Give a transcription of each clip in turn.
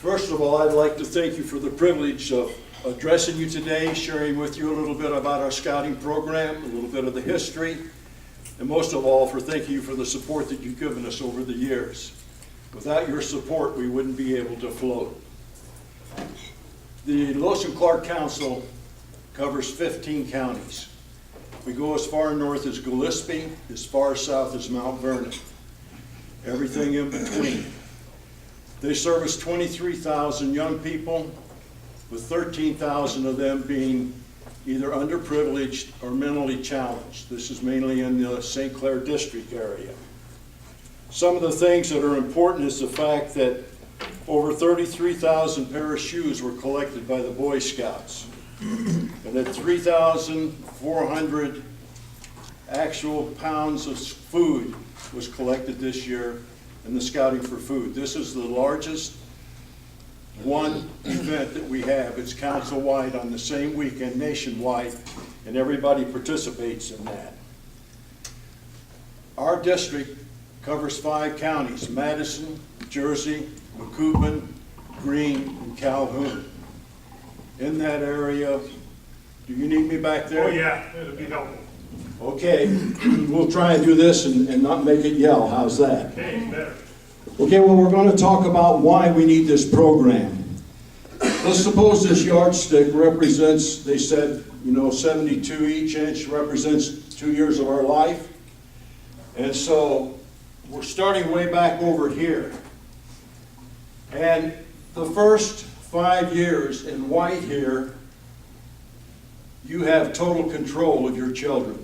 First of all, I'd like to thank you for the privilege of addressing you today, sharing with you a little bit about our scouting program, a little bit of the history, and most of all, for thanking you for the support that you've given us over the years. Without your support, we wouldn't be able to float. The Lewis and Clark Council covers 15 counties. We go as far north as Gillespie, as far south as Mount Vernon, everything in between. They service 23,000 young people, with 13,000 of them being either underprivileged or mentally challenged. This is mainly in the St. Clair district area. Some of the things that are important is the fact that over 33,000 pair of shoes were collected by the Boy Scouts, and that 3,400 actual pounds of food was collected this year in the Scouting for Food. This is the largest one event that we have. It's council-wide on the same weekend, nationwide, and everybody participates in that. Our district covers 5 counties: Madison, Jersey, Macoupin, Greene, and Calhoun. In that area, do you need me back there? Oh yeah, it'll be helpful. Okay, we'll try and do this and not make it yell. How's that? Okay, better. Okay, well, we're going to talk about why we need this program. Let's suppose this yardstick represents, they said, 72 each inch represents 2 years of our life. And so we're starting way back over here. And the first 5 years in white here, you have total control of your children.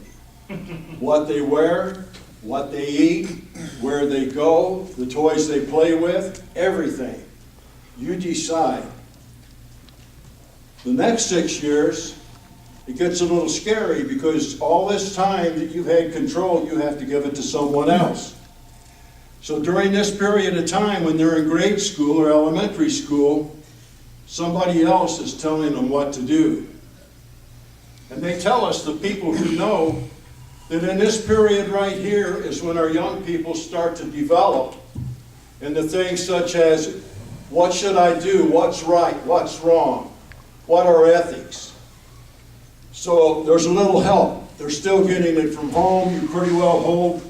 What they wear, what they eat, where they go, the toys they play with, everything. You decide. The next 6 years, it gets a little scary because all this time that you've had control, you have to give it to someone else. So during this period of time when they're in grade school or elementary school, somebody else is telling them what to do. And they tell us, the people who know, that in this period right here is when our young people start to develop into things such as, what should I do? What's right? What's wrong? What are ethics? So there's a little help. They're still getting it from home. You pretty well hold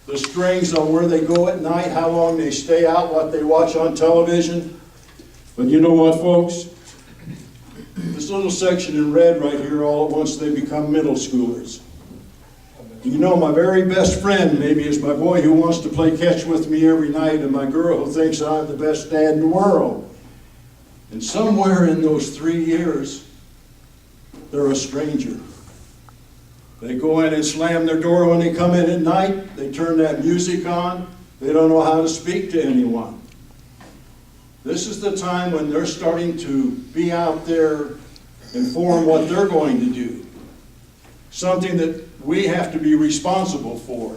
the strings on where they go at night, how long they stay out, what they watch on television. But you know what, folks? This little section in red right here, all at once they become middle schoolers. You know, my very best friend maybe is my boy who wants to play catch with me every night, and my girl who thinks I'm the best dad in the world. And somewhere in those 3 years, they're a stranger. They go in and slam their door when they come in at night. They turn that music on. They don't know how to speak to anyone. This is the time when they're starting to be out there and form what they're going to do. Something that we have to be responsible for.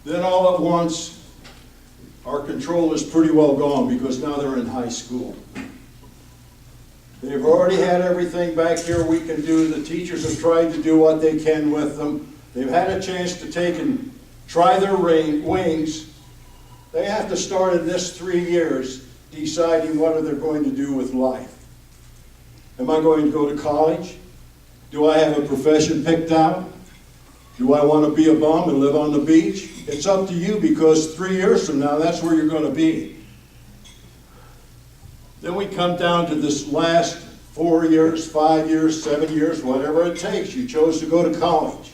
Then all at once, our control is pretty well gone because now they're in high school. They've already had everything back here we can do. The teachers have tried to do what they can with them. They've had a chance to take and try their wings. They have to start in this 3 years deciding what are they going to do with life. Am I going to go to college? Do I have a profession picked out? Do I want to be a bum and live on the beach? It's up to you, because 3 years from now, that's where you're going to be. Then we come down to this last 4 years, 5 years, 7 years, whatever it takes. You chose to go to college.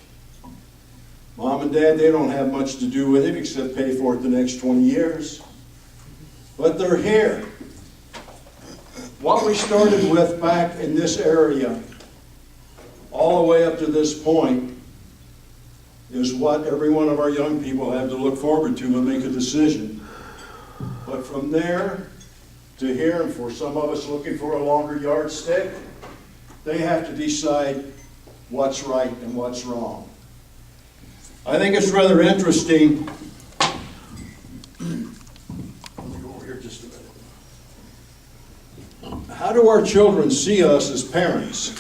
Mom and Dad, they don't have much to do with it except pay for it the next 20 years. But they're here. What we started with back in this area, all the way up to this point, is what every one of our young people have to look forward to and make a decision. But from there to here, and for some of us looking for a longer yardstick, they have to decide what's right and what's wrong. I think it's rather interesting. Let me go over here just a minute. How do our children see us as parents?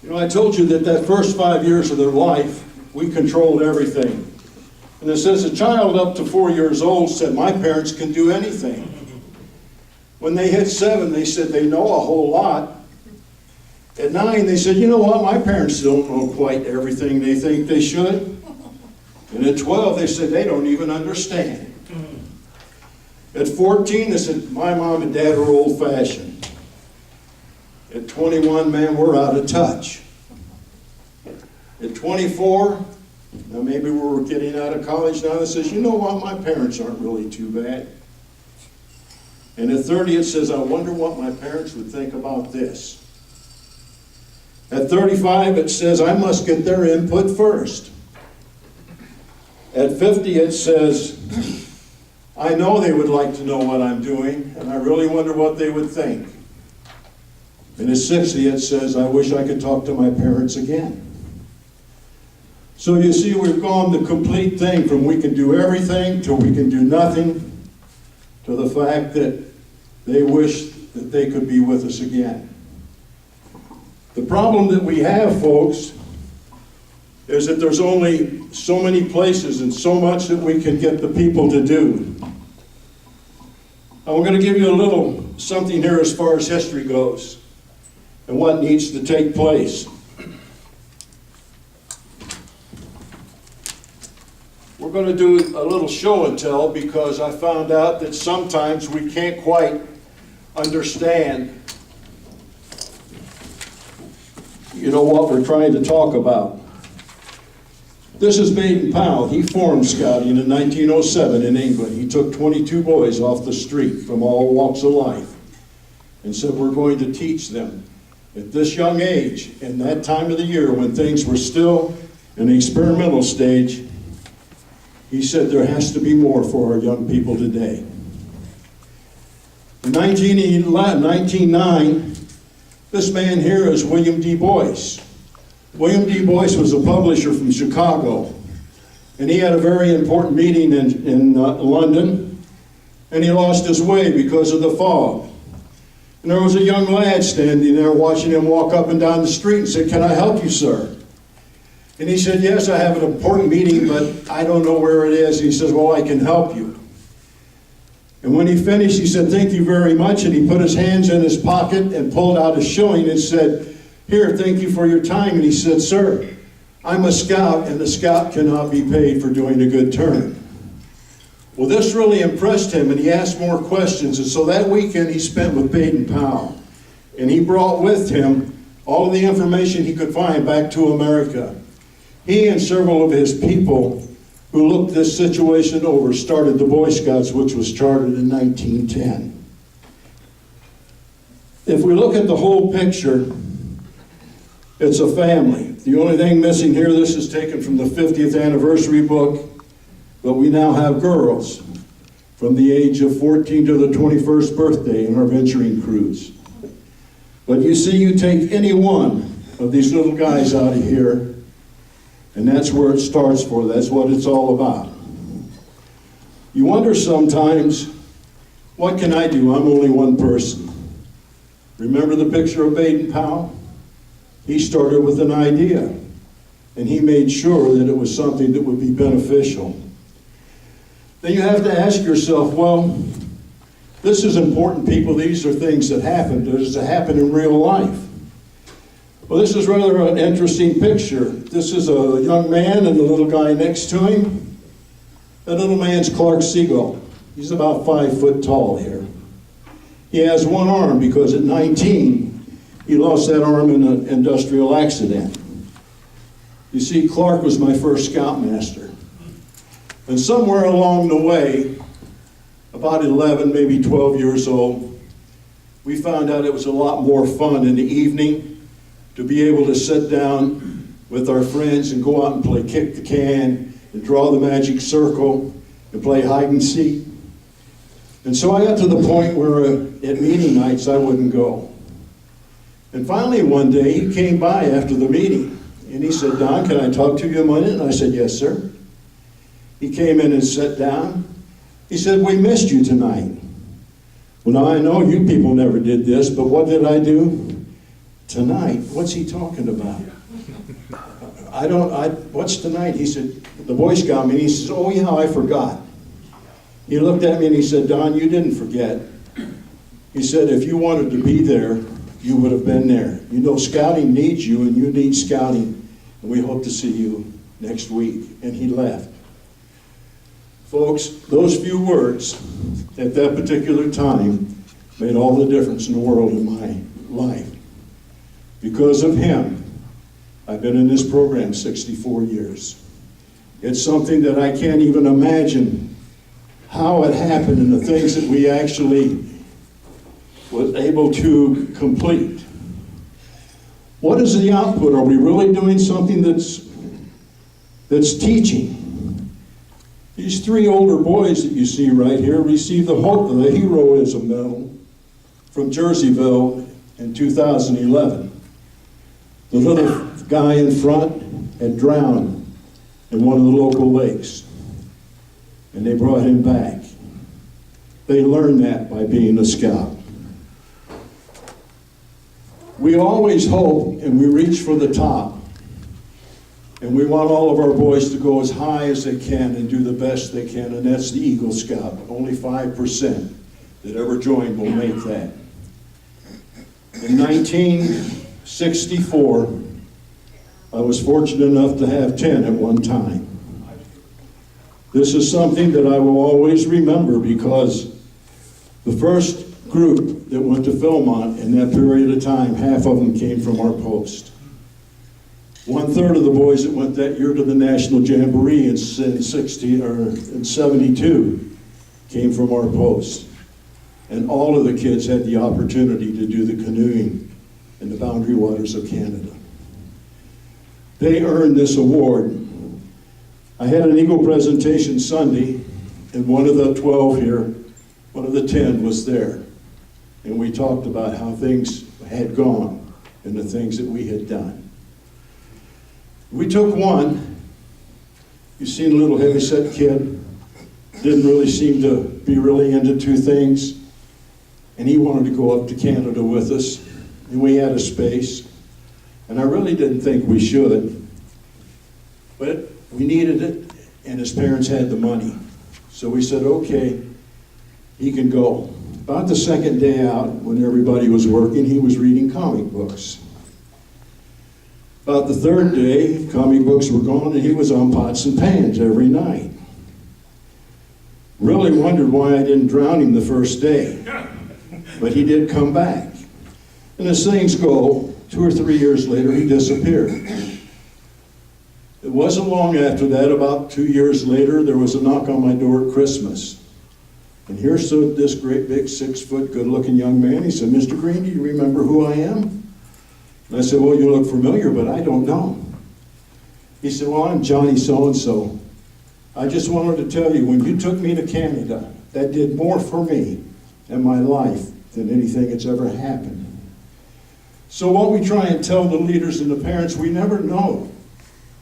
I told you that first 5 years of their life, we controlled everything. And And it says a child up to 4 years old said, my parents can do anything. When they hit 7, they said they know a whole lot. At 9, they said, you know what, my parents don't know quite everything they think they should. And at 12, they said they don't even understand. At 14, they said, my mom and dad are old-fashioned. At 21, man, we're out of touch. At 24, now maybe we're getting out of college now, it says, you know what, my parents aren't really too bad. And at 30, it says, I wonder what my parents would think about this. At 35, it says, I must get their input first. At 50, it says, I know they would like to know what I'm doing, and I really wonder what they would think. And at 60, it says, I wish I could talk to my parents again. So you see, we've gone the complete thing from we can do everything to we can do nothing to the fact that they wish that they could be with us again. The problem that we have, folks, is that there's only so many places and so much that we can get the people to do. I'm going to give you a little something here as far as history goes and what needs to take place. We're going to do a little show and tell because I found out that sometimes we can't quite understand, what we're trying to talk about. This is Baden-Powell. He formed Scouting in 1907 in England. He took 22 boys off the street from all walks of life and said, we're going to teach them at this young age, in that time of the year when things were still in the experimental stage. He said there has to be more for our young people today. In 1909, this man here is William D. Boyce. William D. Boyce was a publisher from Chicago, and he had a very important meeting in London, and he lost his way because of the fog. And there was a young lad standing there watching him walk up and down the street and said, can I help you, sir? And he said, yes, I have an important meeting, but I don't know where it is. And he says, well, I can help you. And when he finished, he said, thank you very much. And he put his hands in his pocket and pulled out a shilling and said, here, thank you for your time. And he said, sir, I'm a scout, and the scout cannot be paid for doing a good turn. Well, this really impressed him, and he asked more questions. And so that weekend he spent with Baden-Powell. And he brought with him all of the information he could find back to America. He and several of his people who looked this situation over started the Boy Scouts, which was chartered in 1910. If we look at the whole picture, it's a family. The only thing missing here, this is taken from the 50th anniversary book, but we now have girls from the age of 14 to the 21st birthday in our venturing crews. But you see, you take any one of these little guys out of here, and that's where it starts for. That's what it's all about. You wonder sometimes, what can I do? I'm only one person. Remember the picture of Baden-Powell? He started with an idea, and he made sure that it was something that would be beneficial. Then you have to ask yourself, well, this is important, people. These are things that happen. Does it happen in real life? Well, this is rather an interesting picture. This is a young man and a little guy next to him. That little man's Clark Siegel. He's about 5 foot tall here. He has one arm because at 19, he lost that arm in an industrial accident. You see, Clark was my first scoutmaster. And somewhere along the way, about 11, maybe 12 years old, we found out it was a lot more fun in the evening to be able to sit down with our friends and go out and play kick the can and draw the magic circle and play hide and seek. And so I got to the point where at meeting nights I wouldn't go. And finally one day he came by after the meeting and he said, Don, can I talk to you a minute? And I said, yes, sir. He came in and sat down. He said, we missed you tonight. Well, now I know you people never did this, but what did I do? Tonight, what's he talking about? what's tonight? He said, the Boy Scout meeting. He says, oh yeah, I forgot. He looked at me and he said, Don, you didn't forget. He said, if you wanted to be there, you would have been there. You know, scouting needs you and you need scouting. And we hope to see you next week. And he left. Folks, those few words at that particular time made all the difference in the world in my life. Because of him, I've been in this program 64 years. It's something that I can't even imagine how it happened and the things that we actually was able to complete. What is the output? Are we really doing something that's teaching? These three older boys that you see right here received the Heroism Medal from Jerseyville in 2011. The little guy in front had drowned in one of the local lakes, and they brought him back. They learned that by being a scout. We always hope and we reach for the top, and we want all of our boys to go as high as they can and do the best they can, and that's the Eagle Scout. Only 5% that ever joined will make that. In 1964, I was fortunate enough to have 10 at one time. This is something that I will always remember because the first group that went to Philmont in that period of time, half of them came from our post. 1/3 of the boys that went that year to the National Jamboree in 72 came from our post. And all of the kids had the opportunity to do the canoeing in the boundary waters of Canada. They earned this award. I had an Eagle presentation Sunday, and one of the 12 here, one of the 10 was there. And we talked about how things had gone and the things that we had done. We took one. You seen a little heavyset kid, didn't really seem to be really into two things, and he wanted to go up to Canada with us, and we had a space, and I really didn't think we should, but we needed it, and his parents had the money. So we said, okay, he can go. About the second day out, when everybody was working, he was reading comic books. About the third day, comic books were gone, and he was on pots and pans every night. Really wondered why I didn't drown him the first day, but he did come back. And as things go, 2 or 3 years later, he disappeared. It wasn't long after that, about 2 years later, there was a knock on my door at Christmas. And here stood this great big 6-foot good-looking young man. He said, Mr. Green, do you remember who I am? And I said, well, you look familiar, but I don't know. He said, well, I'm Johnny so-and-so. I just wanted to tell you, when you took me to Canada, that did more for me and my life than anything that's ever happened. So what we try and tell the leaders and the parents, we never know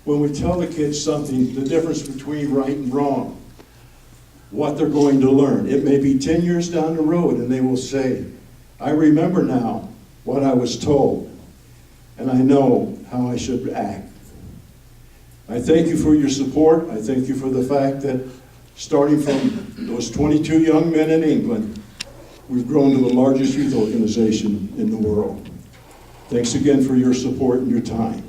when we tell the kids something, the difference between right and wrong, what they're going to learn. It may be 10 years down the road and they will say, I remember now what I was told, and I know how I should act. I thank you for your support. I thank you for the fact that starting from those 22 young men in England, we've grown to the largest youth organization in the world. Thanks again for your support and your time.